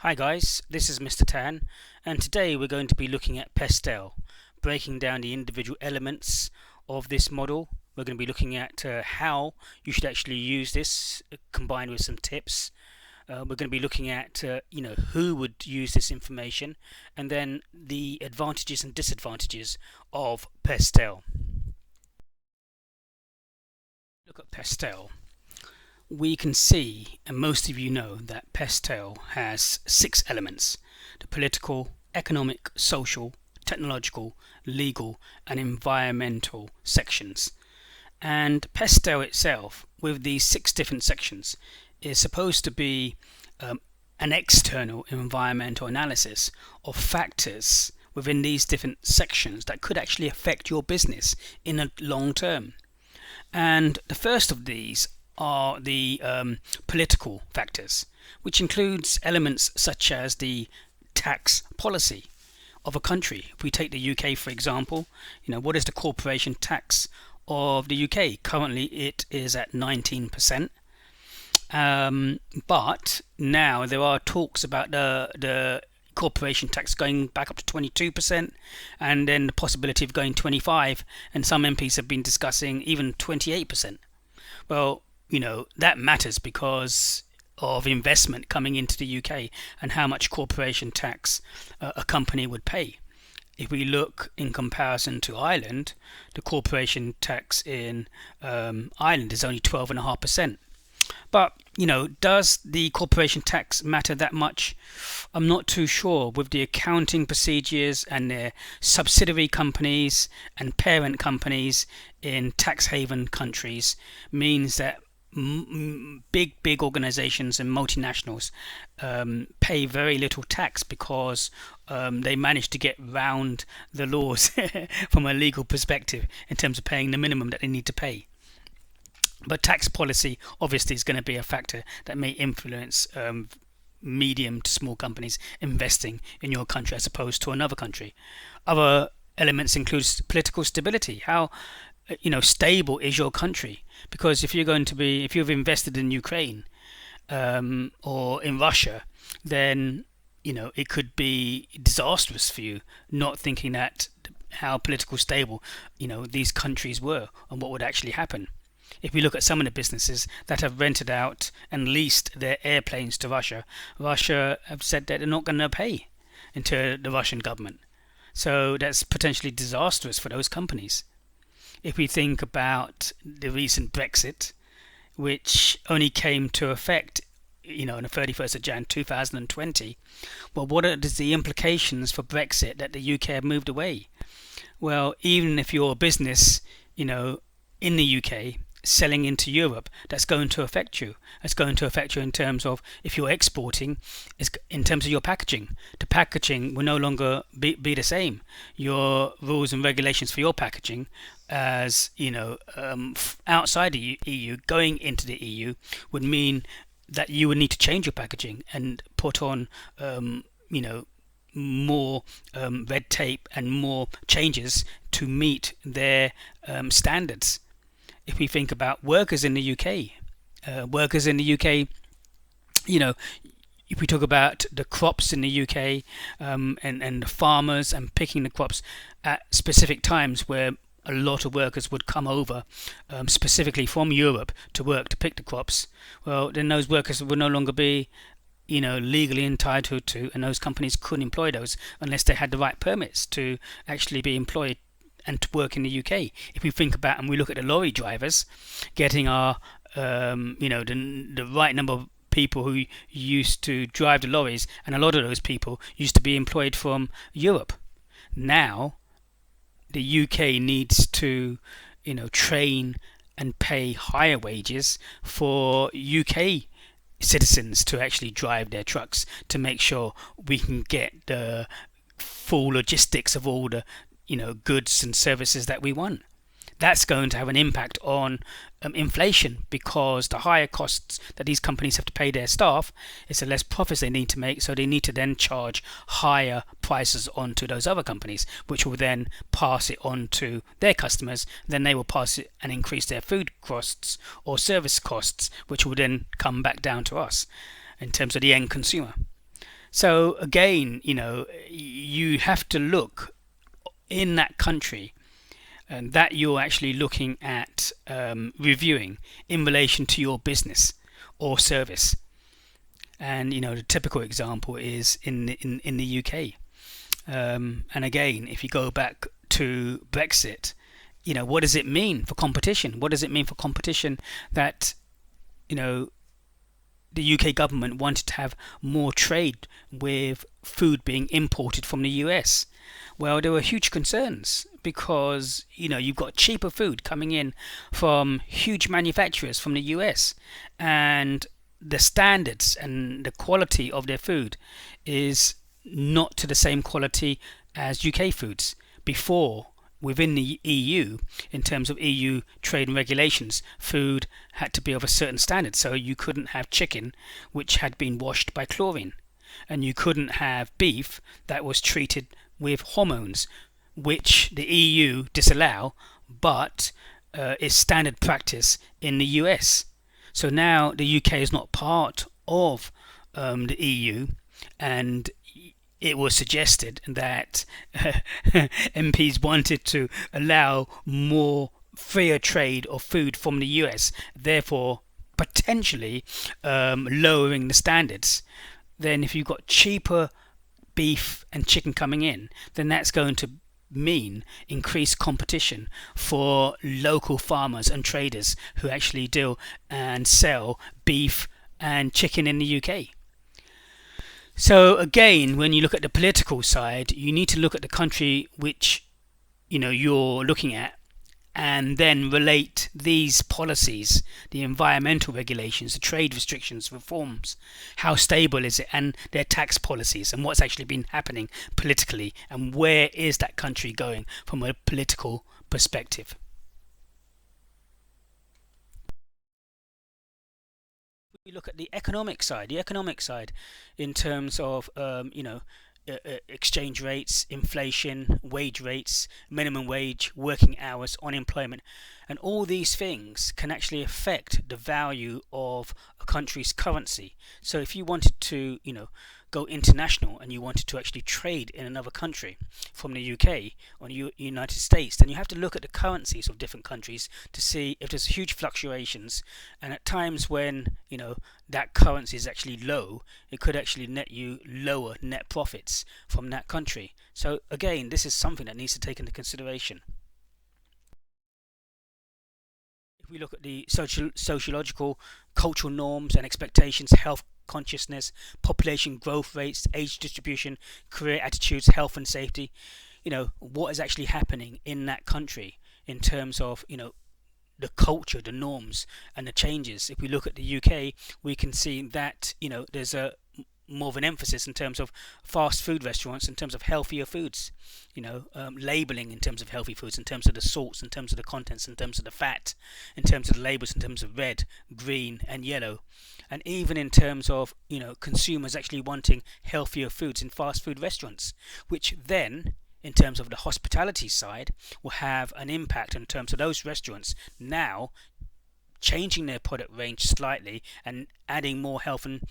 Hi guys, this is Mr. Tan, and today we're going to be looking at Pestle, breaking down the individual elements of this model. We're going to be looking at how you should actually use this, combined with some tips. We're going to be looking at who would use this information, and then the advantages and disadvantages of Pestle. Look at Pestle. We can see, and most of you know, that Pestle has 6 elements: the political, economic, social, technological, legal, and environmental sections. And Pestle itself, with these 6 different sections, is supposed to be an external environmental analysis of factors within these different sections that could actually affect your business in a long term. And the first of these are the political factors, which includes elements such as the tax policy of a country. If we take the UK for example, what is the corporation tax of the UK? Currently it is at 19%, but now there are talks about the corporation tax going back up to 22%, and then the possibility of going 25%, and some MPs have been discussing even 28%. Well, that matters because of investment coming into the UK and how much corporation tax a company would pay. If we look in comparison to Ireland, the corporation tax in Ireland is only 12.5%. But, does the corporation tax matter that much? I'm not too sure. With the accounting procedures and their subsidiary companies and parent companies in tax haven countries, means that big organizations and multinationals pay very little tax because they manage to get round the laws from a legal perspective in terms of paying the minimum that they need to pay. But tax policy obviously is going to be a factor that may influence medium to small companies investing in your country as opposed to another country. Other elements include political stability. How stable is your country? Because if you've invested in Ukraine or in Russia, then it could be disastrous for you, not thinking that how political stable these countries were and what would actually happen. If we look at some of the businesses that have rented out and leased their airplanes to Russia, Russia have said that they're not going to pay into the Russian government. So that's potentially disastrous for those companies. If we think about the recent Brexit, which only came to effect on the 31st of Jan 2020, well, what are the implications for Brexit that the UK have moved away? Well, even if you're a business in the UK selling into Europe, that's going to affect you. It's going to affect you in terms of if you're exporting, in terms of your packaging. The packaging will no longer be the same. Your rules and regulations for your packaging, as outside the EU, going into the EU, would mean that you would need to change your packaging and put on more red tape and more changes to meet their standards. If we think about workers in the UK, if we talk about the crops in the UK, and the farmers and picking the crops at specific times where a lot of workers would come over specifically from Europe to work to pick the crops, well, then those workers would no longer be legally entitled to, and those companies couldn't employ those unless they had the right permits to actually be employed and to work in the UK. If we think about and we look at the lorry drivers, getting our the right number of people who used to drive the lorries, and a lot of those people used to be employed from Europe. Now the UK needs to train and pay higher wages for UK citizens to actually drive their trucks, to make sure we can get the full logistics of all the goods and services that we want. That's going to have an impact on inflation, because the higher costs that these companies have to pay their staff is the less profits they need to make, so they need to then charge higher prices onto those other companies, which will then pass it on to their customers. Then they will pass it and increase their food costs or service costs, which will then come back down to us in terms of the end consumer. So again, you have to look in that country that you're actually looking at reviewing in relation to your business or service. And the typical example is in the UK. And again, if you go back to Brexit, what does it mean for competition? What does it mean for competition that you know the UK government wanted to have more trade with food being imported from the US? Well, there were huge concerns because you've got cheaper food coming in from huge manufacturers from the US, and the standards and the quality of their food is not to the same quality as UK foods. Before, within the EU, in terms of EU trade and regulations, food had to be of a certain standard. So you couldn't have chicken which had been washed by chlorine, and you couldn't have beef that was treated with hormones, which the EU disallow, but is standard practice in the US. So now the UK is not part of the EU, and it was suggested that MPs wanted to allow more freer trade of food from the US, therefore potentially lowering the standards. Then if you've got cheaper beef and chicken coming in, then that's going to mean increased competition for local farmers and traders who actually deal and sell beef and chicken in the UK. So again, when you look at the political side, you need to look at the country which you're looking at, and then relate these policies, the environmental regulations, the trade restrictions, reforms, how stable is it, and their tax policies, and what's actually been happening politically, and where is that country going from a political perspective. We look at the economic side in terms of exchange rates, inflation, wage rates, minimum wage, working hours, unemployment, and all these things can actually affect the value of a country's currency. So if you wanted to, go international and you wanted to actually trade in another country from the UK or the United States, then you have to look at the currencies of different countries to see if there's huge fluctuations. And at times when that currency is actually low, it could actually net you lower net profits from that country. So again, this is something that needs to take into consideration. If we look at the sociological, cultural norms and expectations, health consciousness, population growth rates, age distribution, career attitudes, health and safety, what is actually happening in that country in terms of the culture, the norms, and the changes. If we look at the UK, we can see that there's a more of an emphasis in terms of fast food restaurants, in terms of healthier foods, labeling in terms of healthy foods, in terms of the salts, in terms of the contents, in terms of the fat, in terms of the labels, in terms of red, green, and yellow, and even in terms of consumers actually wanting healthier foods in fast food restaurants, which then in terms of the hospitality side will have an impact in terms of those restaurants now changing their product range slightly and adding more health and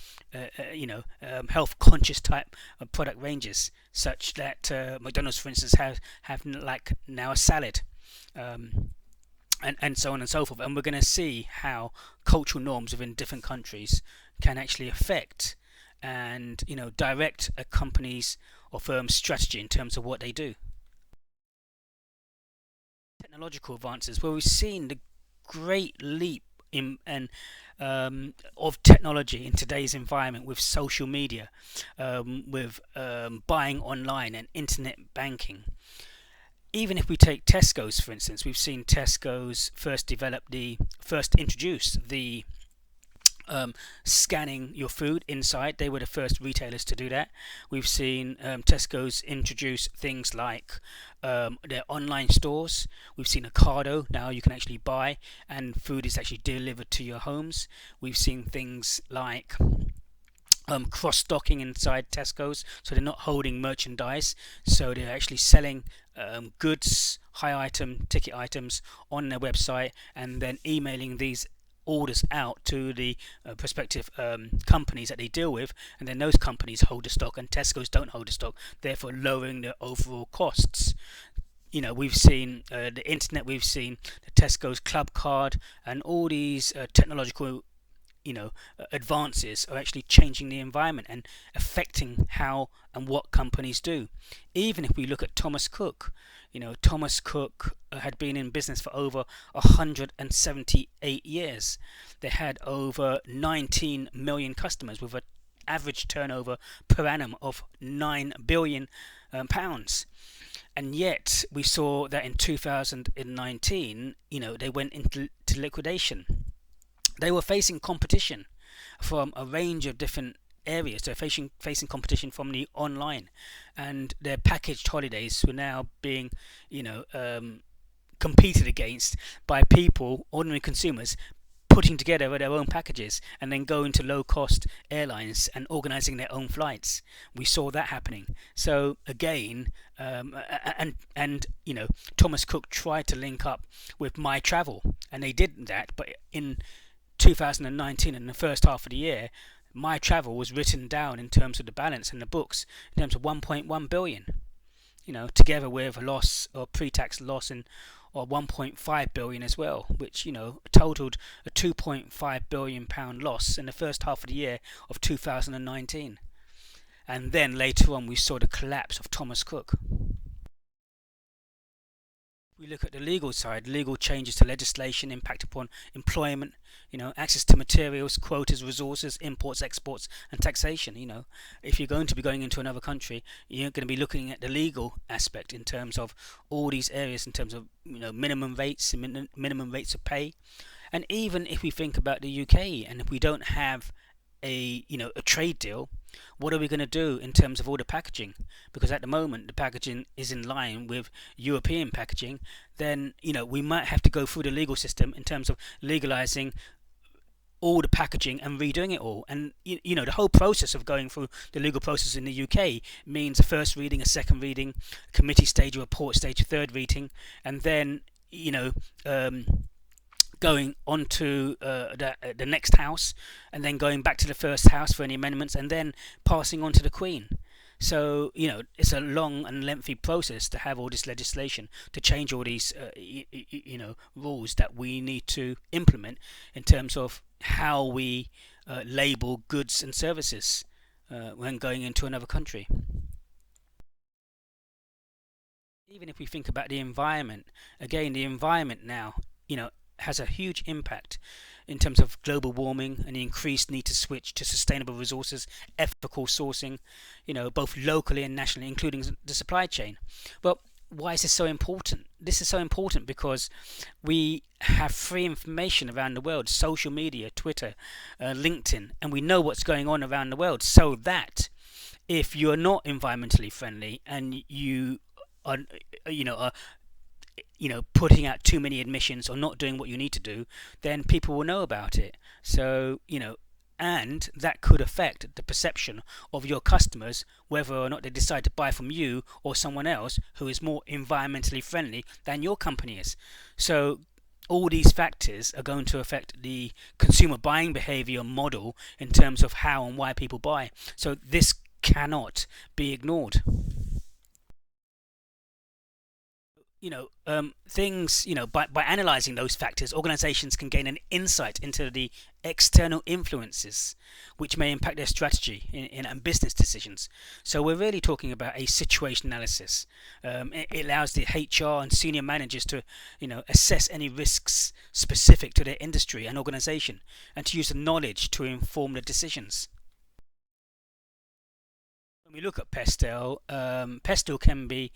health conscious type of product ranges, such that McDonald's, for instance, have like now a salad, and so on and so forth. And we're going to see how cultural norms within different countries can actually affect and direct a company's or firm's strategy in terms of what they do. Technological advances, where we've seen the great leap in and of technology in today's environment with social media, with buying online and internet banking. Even if we take Tesco's, for instance, we've seen Tesco's first introduce the scanning your food inside. They were the first retailers to do that. We've seen Tesco's introduce things like their online stores. We've seen Ocado. Now you can actually buy and food is actually delivered to your homes. We've seen things like cross-stocking inside Tesco's, so they're not holding merchandise, so they're actually selling goods, high item ticket items on their website, and then emailing these orders out to the prospective companies that they deal with, and then those companies hold the stock, and Tesco's don't hold the stock, therefore lowering the overall costs. We've seen the internet, we've seen the Tesco's Club Card, and all these technological advances are actually changing the environment and affecting how and what companies do. Even if we look at Thomas Cook, Thomas Cook had been in business for over 178 years. They had over 19 million customers with an average turnover per annum of £9 billion. And yet we saw that in 2019, they went into liquidation. They were facing competition from a range of different areas. They're facing competition from the online, and their packaged holidays were now being, competed against by people, ordinary consumers, putting together their own packages and then going to low-cost airlines and organizing their own flights. We saw that happening. So again, Thomas Cook tried to link up with My Travel, and they did that, but in 2019, in the first half of the year, My Travel was written down in terms of the balance in the books in terms of 1.1 billion. Together with a loss or pre-tax loss or 1.5 billion as well, which totaled a 2.5 billion pound loss in the first half of the year of 2019. And then later on, we saw the collapse of Thomas Cook. We look at the legal side, legal changes to legislation impact upon employment, access to materials, quotas, resources, imports, exports, and taxation. If you're going to be going into another country, you're going to be looking at the legal aspect in terms of all these areas, in terms of minimum rates, minimum rates of pay. And even if we think about the UK, and if we don't have a trade deal, what are we going to do in terms of all the packaging? Because at the moment the packaging is in line with European packaging. Then we might have to go through the legal system in terms of legalizing all the packaging and redoing it all. And the whole process of going through the legal process in the UK means a first reading, a second reading, committee stage, a report stage, a third reading, and then going on to the next house, and then going back to the first house for any amendments, and then passing on to the Queen. So it's a long and lengthy process to have all this legislation to change all these rules that we need to implement in terms of how we label goods and services when going into another country. Even if we think about the environment, again, the environment now has a huge impact in terms of global warming and the increased need to switch to sustainable resources, ethical sourcing, both locally and nationally, including the supply chain. Well, why is this so important? This is so important because we have free information around the world, social media, Twitter, LinkedIn, and we know what's going on around the world, so that if you're not environmentally friendly and you are putting out too many emissions or not doing what you need to do, then people will know about it. So, and that could affect the perception of your customers, whether or not they decide to buy from you or someone else who is more environmentally friendly than your company is. So all these factors are going to affect the consumer buying behavior model in terms of how and why people buy. So this cannot be ignored. Things, by analyzing those factors, organizations can gain an insight into the external influences which may impact their strategy and business decisions. So we're really talking about a situation analysis. It allows the HR and senior managers to, assess any risks specific to their industry and organization, and to use the knowledge to inform the decisions. When we look at Pestle, Pestle can be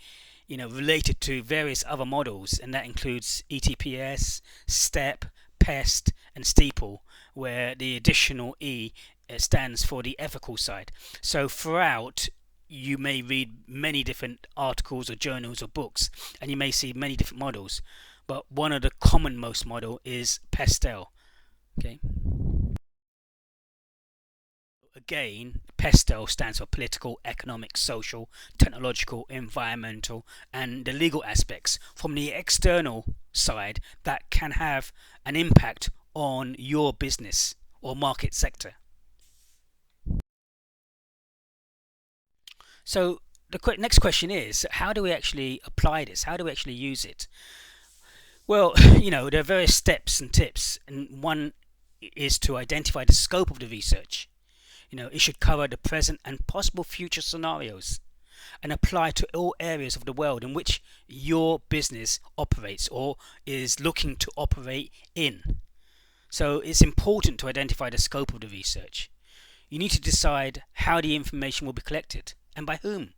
related to various other models, and that includes ETPS, STEP, PEST, and STEEPLE, where the additional E stands for the ethical side. So throughout, you may read many different articles or journals or books, and you may see many different models, but one of the commonmost model is Pestle. Okay. Again, Pestle stands for political, economic, social, technological, environmental, and the legal aspects from the external side that can have an impact on your business or market sector. So the next question is, how do we actually apply this? How do we actually use it? Well, there are various steps and tips, and one is to identify the scope of the research. It should cover the present and possible future scenarios and apply to all areas of the world in which your business operates or is looking to operate in. So it's important to identify the scope of the research. You need to decide how the information will be collected and by whom.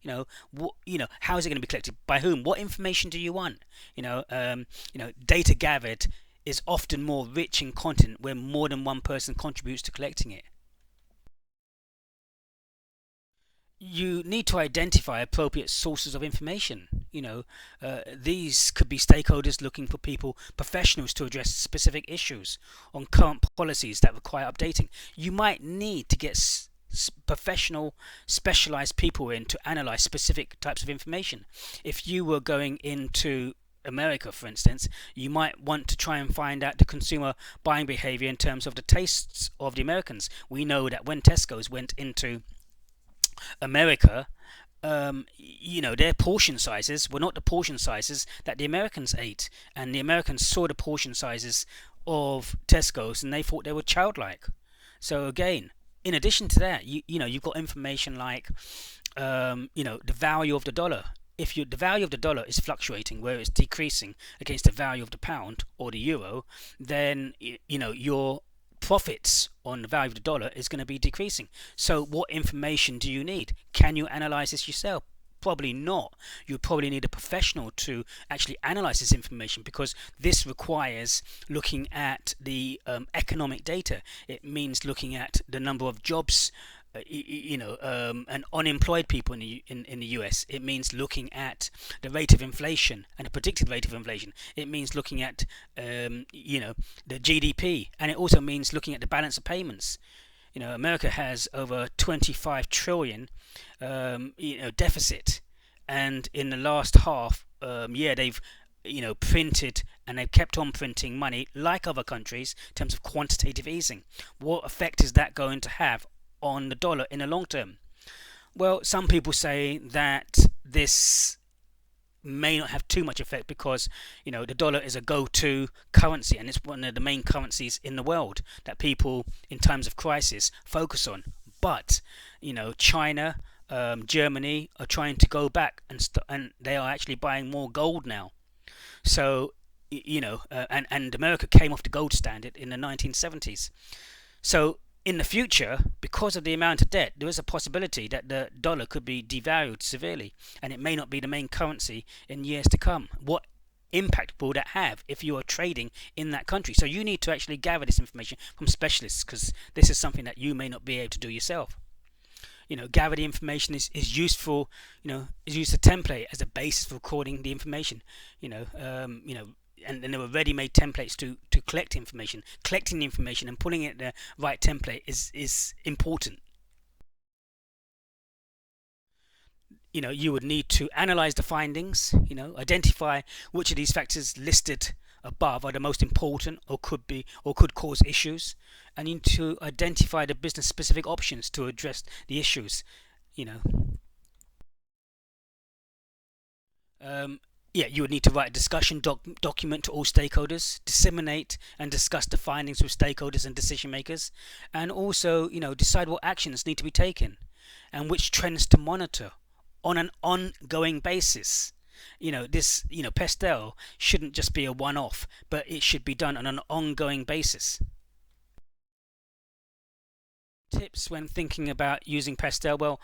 How is it going to be collected, by whom, what information do you want? Data gathered is often more rich in content where more than one person contributes to collecting it. You need to identify appropriate sources of information. These could be stakeholders looking for professionals to address specific issues on current policies that require updating. You might need to get professional, specialized people in to analyze specific types of information. If you were going into America, for instance, you might want to try and find out the consumer buying behavior in terms of the tastes of the Americans. We know that when Tesco's went into America, their portion sizes were not the portion sizes that the Americans ate, and the Americans saw the portion sizes of Tesco's and they thought they were childlike. So again, in addition to that, you've got information like the value of the dollar. If the value of the dollar is fluctuating, where it's decreasing against the value of the pound or the euro, then your profits on the value of the dollar is going to be decreasing. So what information do you need? Can you analyze this yourself? Probably not. You probably need a professional to actually analyze this information, because this requires looking at the economic data. It means looking at the number of jobs and unemployed people in the US. It means looking at the rate of inflation and the predicted rate of inflation. It means looking at the GDP, and it also means looking at the balance of payments. America has over 25 trillion deficit, and in the last half year they've printed, and they've kept on printing money like other countries in terms of quantitative easing. What effect is that going to have on the dollar in the long term? Well, some people say that this may not have too much effect because the dollar is a go-to currency, and it's one of the main currencies in the world that people in times of crisis focus on. But China, Germany are trying to go back, and they are actually buying more gold now. So and America came off the gold standard in the 1970s. So in the future, because of the amount of debt, there is a possibility that the dollar could be devalued severely, and it may not be the main currency in years to come. What impact will that have if you are trading in that country? So you need to actually gather this information from specialists, because this is something that you may not be able to do yourself. Gather the information is useful. Is used a template as a basis for recording the information. And there were ready-made templates to collect information. Collecting the information and putting it in the right template is important. You would need to analyze the findings, identify which of these factors listed above are the most important or could cause issues, and you need to identify the business specific options to address the issues. You would need to write a discussion document to all stakeholders, disseminate and discuss the findings with stakeholders and decision makers, and also decide what actions need to be taken and which trends to monitor on an ongoing basis. Pestle shouldn't just be a one-off, but it should be done on an ongoing basis. Tips when thinking about using Pestle. Well,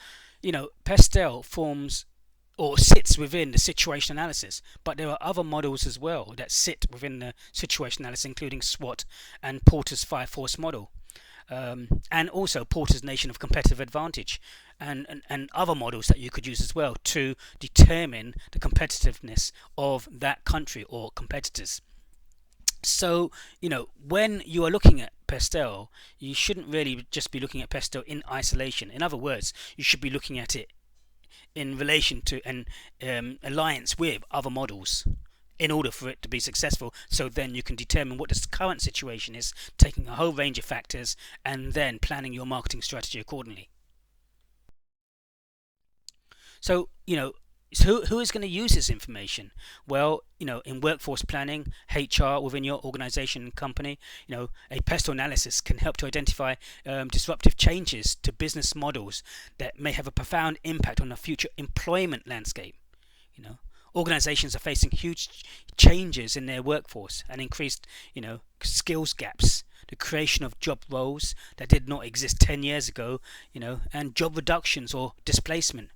Pestle forms or sits within the situation analysis, but there are other models as well that sit within the situation analysis, including SWOT and Porter's 5 Force model, and also Porter's Nation of Competitive Advantage, and other models that you could use as well to determine the competitiveness of that country or competitors. So, when you are looking at Pestle, you shouldn't really just be looking at Pestle in isolation. In other words, you should be looking at it in relation to and alliance with other models in order for it to be successful. So then you can determine what the current situation is, taking a whole range of factors, and then planning your marketing strategy accordingly. So, who is going to use this information? Well, in workforce planning, HR within your organization and company, a Pestle analysis can help to identify disruptive changes to business models that may have a profound impact on the future employment landscape. Organizations are facing huge changes in their workforce and increased, skills gaps, the creation of job roles that did not exist 10 years ago, and job reductions or displacement.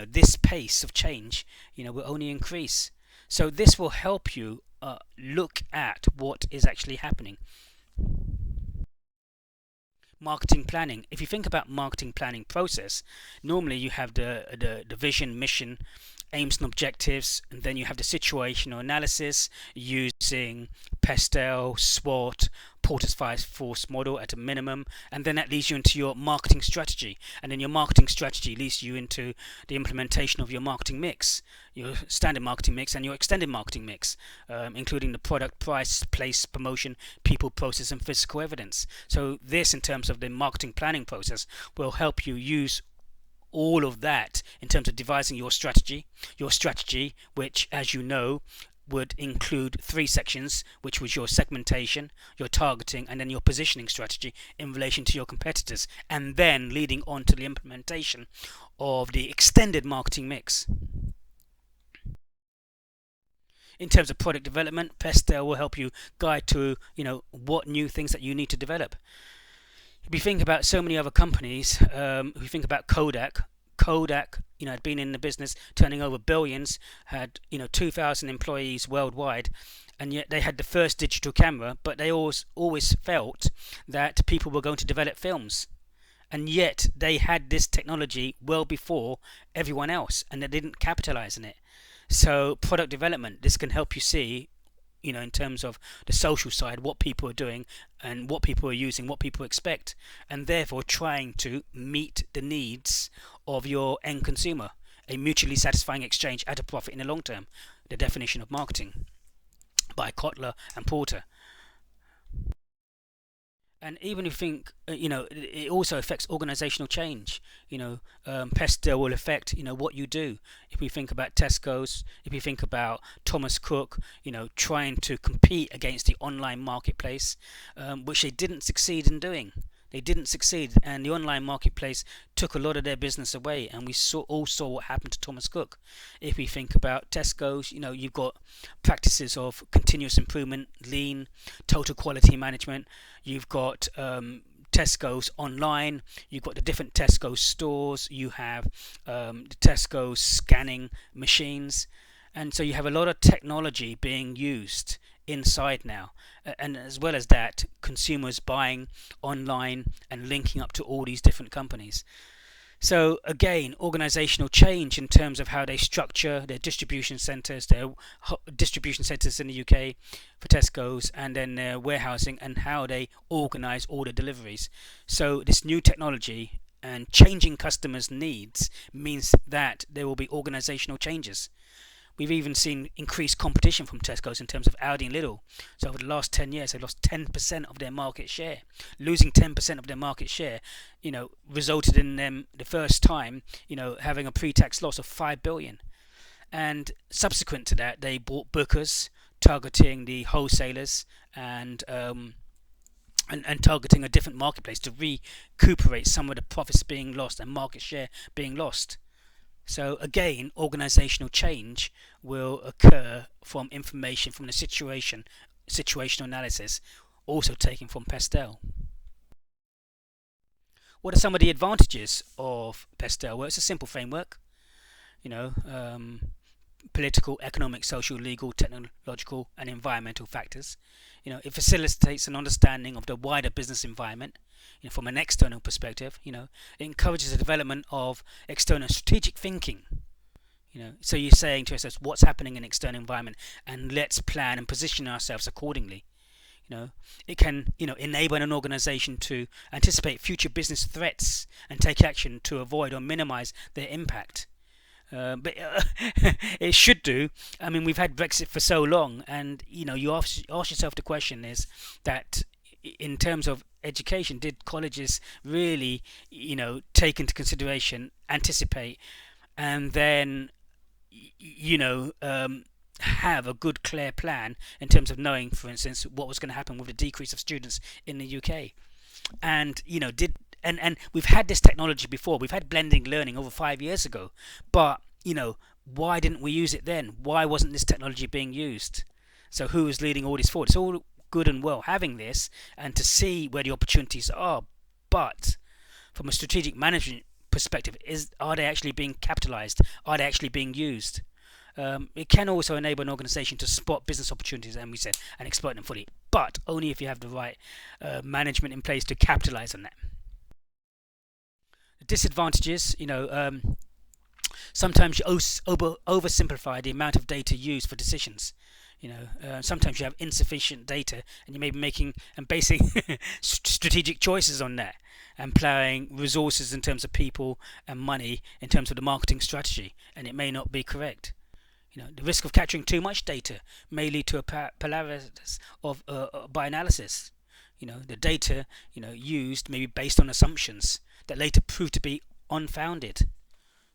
This pace of change, will only increase. So this will help you look at what is actually happening. Marketing planning. If you think about marketing planning process, normally you have the vision, mission, aims and objectives, and then you have the situational analysis using Pestle, SWOT, Porter's Five Force model at a minimum, and then that leads you into your marketing strategy, and then your marketing strategy leads you into the implementation of your marketing mix, your standard marketing mix and your extended marketing mix, including the product, price, place, promotion, people, process and physical evidence. So this, in terms of the marketing planning process, will help you use all of that in terms of devising your strategy, which, as you know, would include three sections, which was your segmentation, your targeting, and then your positioning strategy in relation to your competitors, and then leading on to the implementation of the extended marketing mix. In terms of product development, Pestle will help you guide to what new things that you need to develop. If you think about so many other companies, if you think about Kodak, had been in the business, turning over billions, had 2,000 employees worldwide, and yet they had the first digital camera, but they always felt that people were going to develop films, and yet they had this technology well before everyone else, and they didn't capitalize on it. So product development, this can help you see, in terms of the social side, what people are doing and what people are using, what people expect, and therefore trying to meet the needs of your end consumer. A mutually satisfying exchange at a profit in the long term, the definition of marketing by Kotler and Porter. And even if you think, it also affects organizational change. Pestle will affect, what you do. If we think about Tesco's, if we think about Thomas Cook, trying to compete against the online marketplace, which they didn't succeed in doing. They didn't succeed, and the online marketplace took a lot of their business away, and we all saw what happened to Thomas Cook. If we think about Tesco's, you've got practices of continuous improvement, lean, total quality management. You've got Tesco's online, you've got the different Tesco's stores, you have the Tesco's scanning machines, and so you have a lot of technology being used inside now, and as well as that, consumers buying online and linking up to all these different companies. So again, organizational change in terms of how they structure their distribution centers in the UK for Tesco's, and then their warehousing and how they organize all the deliveries. So this new technology and changing customers' needs means that there will be organizational changes. We've even seen increased competition from Tesco's in terms of Aldi and Lidl. So over the last 10 years, they've lost 10% of their market share. Losing 10% of their market share, resulted in them the first time, having a pre-tax loss of 5 billion. And subsequent to that, they bought Booker's, targeting the wholesalers and targeting a different marketplace to recuperate some of the profits being lost and market share being lost. So again, organizational change will occur from information from the situational analysis, also taken from Pestle. What are some of the advantages of Pestle? Well, it's a simple framework. Political, economic, social, legal, technological, and environmental factors. It facilitates an understanding of the wider business environment. From an external perspective, it encourages the development of external strategic thinking. So you're saying to yourself, what's happening in the external environment, and let's plan and position ourselves accordingly. It can, enable an organization to anticipate future business threats and take action to avoid or minimize their impact. But it should do. I mean, we've had Brexit for so long, and you ask yourself the question is that in terms of education, did colleges really, take into consideration, anticipate, and then you know have a good clear plan in terms of knowing, for instance, what was going to happen with the decrease of students in the UK? And did and we've had this technology before. We've had blending learning over 5 years ago, but why didn't we use it then? Why wasn't this technology being used? So who is leading all this forward? It's all good and well having this and to see where the opportunities are, but from a strategic management perspective, are they actually being capitalized? Are they actually being used? It can also enable an organization to spot business opportunities, and we said, and exploit them fully, but only if you have the right management in place to capitalize on that. The disadvantages, sometimes you oversimplify the amount of data used for decisions. Sometimes you have insufficient data, and you may be making and basing strategic choices on that, and plowing resources in terms of people and money in terms of the marketing strategy, and it may not be correct. The risk of capturing too much data may lead to a paralysis of by analysis. The data used may be based on assumptions that later prove to be unfounded.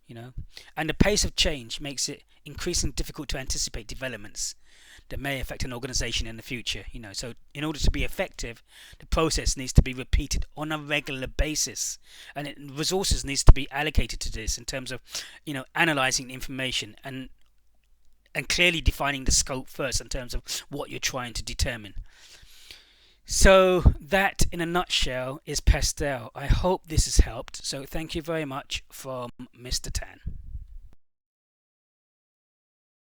And the pace of change makes it increasingly difficult to anticipate developments that may affect an organization in the future. So in order to be effective, the process needs to be repeated on a regular basis, and resources needs to be allocated to this in terms of analyzing the information and clearly defining the scope first in terms of what you're trying to determine. So that in a nutshell is Pestle. I hope this has helped. So thank you very much from Mr. Tan.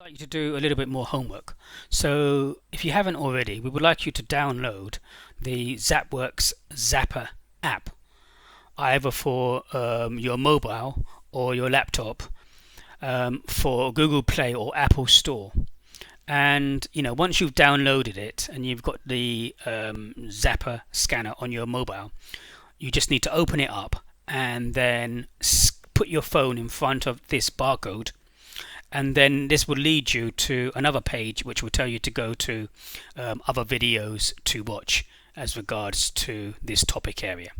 I'd like you to do a little bit more homework. So if you haven't already, we would like you to download the ZapWorks Zapper app, either for your mobile or your laptop, for Google Play or Apple Store. And once you've downloaded it and you've got the Zapper scanner on your mobile, you just need to open it up and then put your phone in front of this barcode, and then this will lead you to another page which will tell you to go to other videos to watch as regards to this topic area.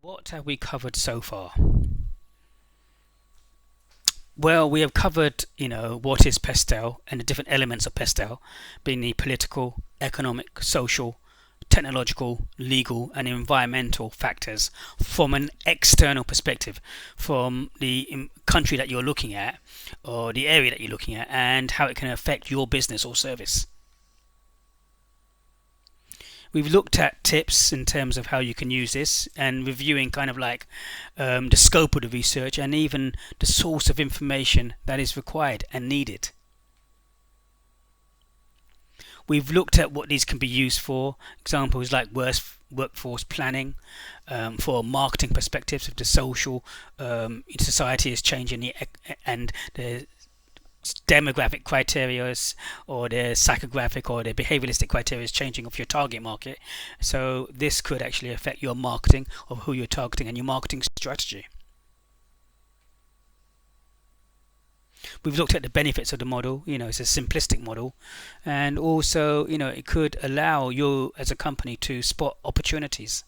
What have we covered so far? Well, we have covered, what is Pestle and the different elements of Pestle, being the political, economic, social, technological, legal, and environmental factors from an external perspective, from the country that you're looking at or the area that you're looking at, and how it can affect your business or service. We've looked at tips in terms of how you can use this, and reviewing kind of like the scope of the research and even the source of information that is required and needed. We've looked at what these can be used for, examples like workforce planning, for marketing perspectives, if the social society is changing and the demographic criteria or the psychographic or the behavioralistic criteria is changing of your target market. So this could actually affect your marketing of who you're targeting and your marketing strategy. We've looked at the benefits of the model. It's a simplistic model, and also it could allow you as a company to spot opportunities.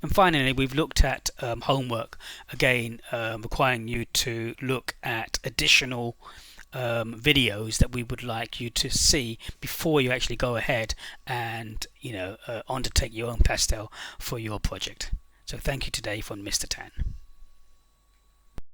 And finally, we've looked at homework, again requiring you to look at additional videos that we would like you to see before you actually go ahead and undertake your own Pestle for your project. So thank you today from Mr. Tan.